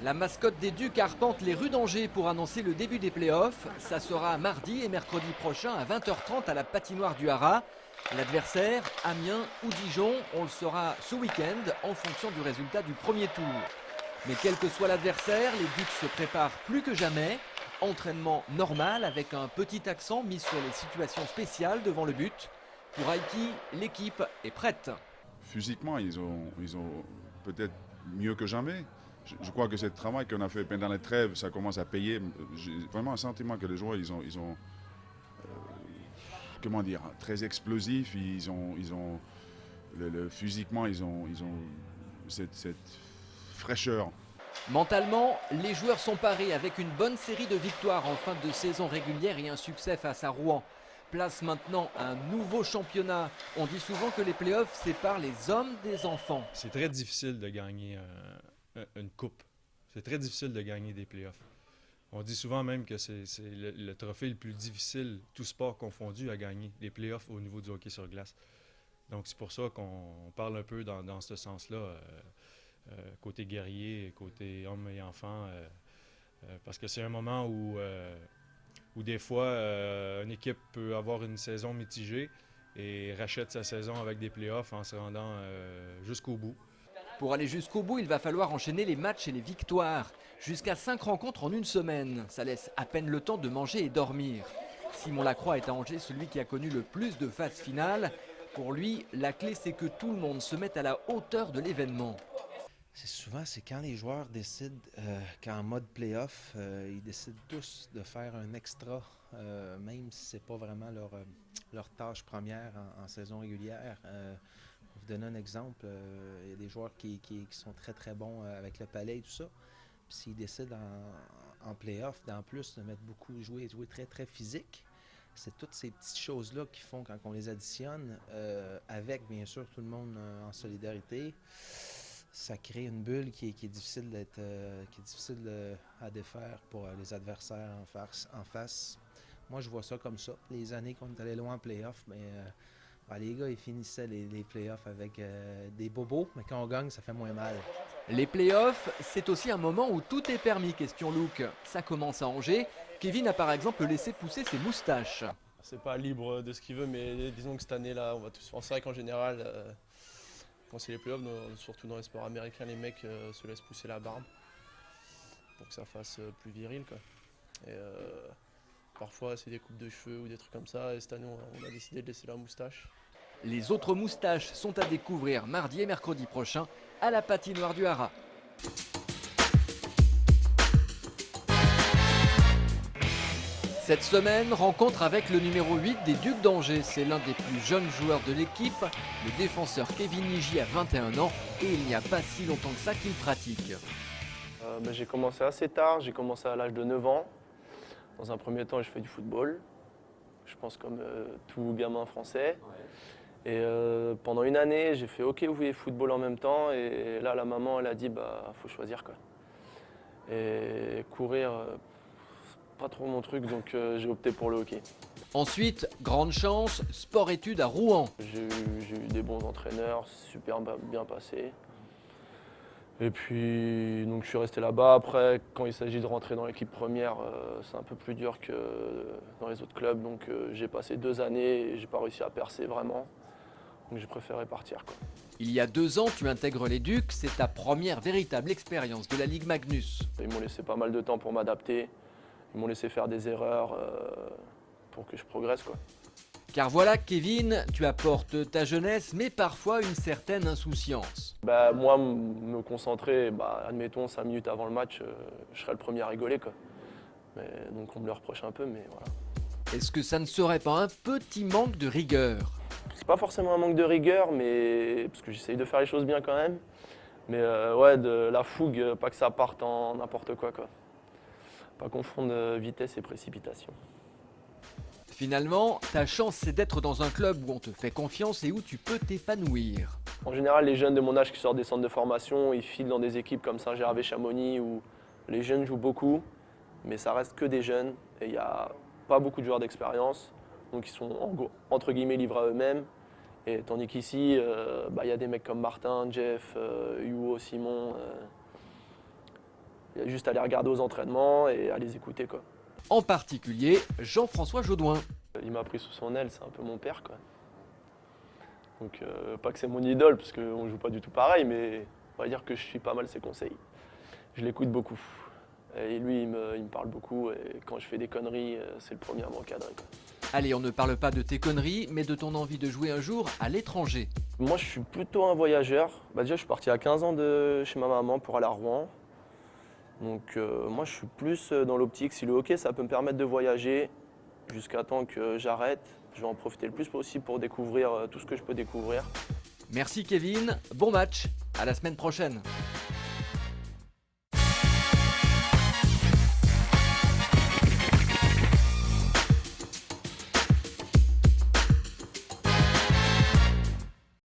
La mascotte des Ducs arpente les rues d'Angers pour annoncer le début des playoffs. Ça sera mardi et mercredi prochain à 20h30 à la patinoire du Haras. L'adversaire, Amiens ou Dijon, on le saura ce week-end en fonction du résultat du premier tour. Mais quel que soit l'adversaire, les Ducs se préparent plus que jamais. Entraînement normal avec un petit accent mis sur les situations spéciales devant le but. Pour Aiki, l'équipe est prête. Physiquement, ils ont peut-être mieux que jamais. Je crois que ce travail qu'on a fait pendant les trêves, ça commence à payer. J'ai vraiment un sentiment que les joueurs, ils ont comment dire, très explosifs. Physiquement, ils ont cette fraîcheur. Mentalement, les joueurs sont parés avec une bonne série de victoires en fin de saison régulière et un succès face à Rouen. Place maintenant un nouveau championnat. On dit souvent que les playoffs séparent les hommes des enfants. C'est très difficile de gagner une coupe. C'est très difficile de gagner des playoffs. On dit souvent même que c'est le trophée le plus difficile, tout sport confondu, à gagner, les playoffs au niveau du hockey sur glace. Donc c'est pour ça qu'on parle un peu dans ce sens-là, côté guerrier, côté homme et enfant, parce que c'est un moment où des fois, une équipe peut avoir une saison mitigée et rachète sa saison avec des playoffs en se rendant jusqu'au bout. Pour aller jusqu'au bout, il va falloir enchaîner les matchs et les victoires. Jusqu'à 5 rencontres en une semaine. Ça laisse à peine le temps de manger et dormir. Simon Lacroix est à Angers celui qui a connu le plus de phases finales. Pour lui, la clé c'est que tout le monde se mette à la hauteur de l'événement. C'est quand les joueurs décident qu'en mode playoff, ils décident tous de faire un extra, même si ce n'est pas vraiment leur tâche première en saison régulière. Pour vous donner un exemple, il y a des joueurs qui sont très très bons avec le palais et tout ça. Puis s'ils décident en playoff, en plus de mettre beaucoup, jouer très très physique, c'est toutes ces petites choses-là qui font quand on les additionne, avec bien sûr tout le monde en solidarité. Ça crée une bulle qui est difficile à défaire pour les adversaires en face. Moi, je vois ça comme ça. Les années qu'on est allé loin en playoff, mais les gars, ils finissaient les playoffs avec des bobos, mais quand on gagne, ça fait moins mal. Les playoffs, c'est aussi un moment où tout est permis, question look. Ça commence à Angers. Kevin a par exemple laissé pousser ses moustaches. C'est pas libre de ce qu'il veut, mais disons que cette année-là, on va tous faire. C'est vrai qu'en général, quand c'est les playoffs, surtout dans les sports américains, les mecs se laissent pousser la barbe pour que ça fasse plus viril, quoi. Et parfois, c'est des coupes de cheveux ou des trucs comme ça. Et cette année, on a décidé de laisser la moustache. Les autres moustaches sont à découvrir mardi et mercredi prochain à la patinoire du Haras. Cette semaine, rencontre avec le numéro 8 des Ducs d'Angers. C'est l'un des plus jeunes joueurs de l'équipe, le défenseur Kevin Nigy a 21 ans et il n'y a pas si longtemps que ça qu'il pratique. J'ai commencé assez tard, j'ai commencé à l'âge de 9 ans. Dans un premier temps, j'ai fait du football, je pense comme tout gamin français. Et pendant une année, j'ai fait hockey et football en même temps. Et là, la maman, elle a dit, faut choisir, quoi. Et courir, pas trop mon truc, donc j'ai opté pour le hockey. Ensuite, grande chance, sport-études à Rouen. J'ai eu des bons entraîneurs, super bien passé. Et puis, donc je suis resté là-bas. Après, quand il s'agit de rentrer dans l'équipe première, c'est un peu plus dur que dans les autres clubs. Donc j'ai passé 2 années et j'ai pas réussi à percer vraiment. Donc j'ai préféré partir, quoi. Il y a 2 ans, tu intègres les Ducs. C'est ta première véritable expérience de la Ligue Magnus. Ils m'ont laissé pas mal de temps pour m'adapter. Ils m'ont laissé faire des erreurs pour que je progresse, quoi. Car voilà, Kevin, tu apportes ta jeunesse, mais parfois une certaine insouciance. Moi, me concentrer, admettons 5 minutes avant le match, je serais le premier à rigoler, quoi. Donc on me le reproche un peu, mais voilà. Est-ce que ça ne serait pas un petit manque de rigueur? C'est pas forcément un manque de rigueur, mais parce que j'essaye de faire les choses bien quand même. Mais ouais, de la fougue, pas que ça parte en n'importe quoi, quoi. Pas confondre vitesse et précipitation. Finalement, ta chance c'est d'être dans un club où on te fait confiance et où tu peux t'épanouir. En général, les jeunes de mon âge qui sortent des centres de formation, ils filent dans des équipes comme Saint-Gervais, Chamonix, où les jeunes jouent beaucoup, mais ça reste que des jeunes et il n'y a pas beaucoup de joueurs d'expérience, donc ils sont entre guillemets livrés à eux-mêmes. Et tandis qu'ici, y a des mecs comme Martin, Jeff, Hugo, Simon. Il y a juste à les regarder aux entraînements et à les écouter, quoi. En particulier, Jean-François Jaudoin. Il m'a pris sous son aile, c'est un peu mon père, quoi. Donc pas que c'est mon idole, parce qu'on ne joue pas du tout pareil, mais on va dire que je suis pas mal ses conseils. Je l'écoute beaucoup. Et lui, il me parle beaucoup, et quand je fais des conneries, c'est le premier à m'encadrer, quoi. Allez, on ne parle pas de tes conneries, mais de ton envie de jouer un jour à l'étranger. Moi, je suis plutôt un voyageur. Déjà, je suis parti à 15 ans de chez ma maman pour aller à Rouen. Donc moi, je suis plus dans l'optique, si le hockey, ça peut me permettre de voyager jusqu'à temps que j'arrête. Je vais en profiter le plus possible pour découvrir tout ce que je peux découvrir. Merci Kevin, bon match, à la semaine prochaine.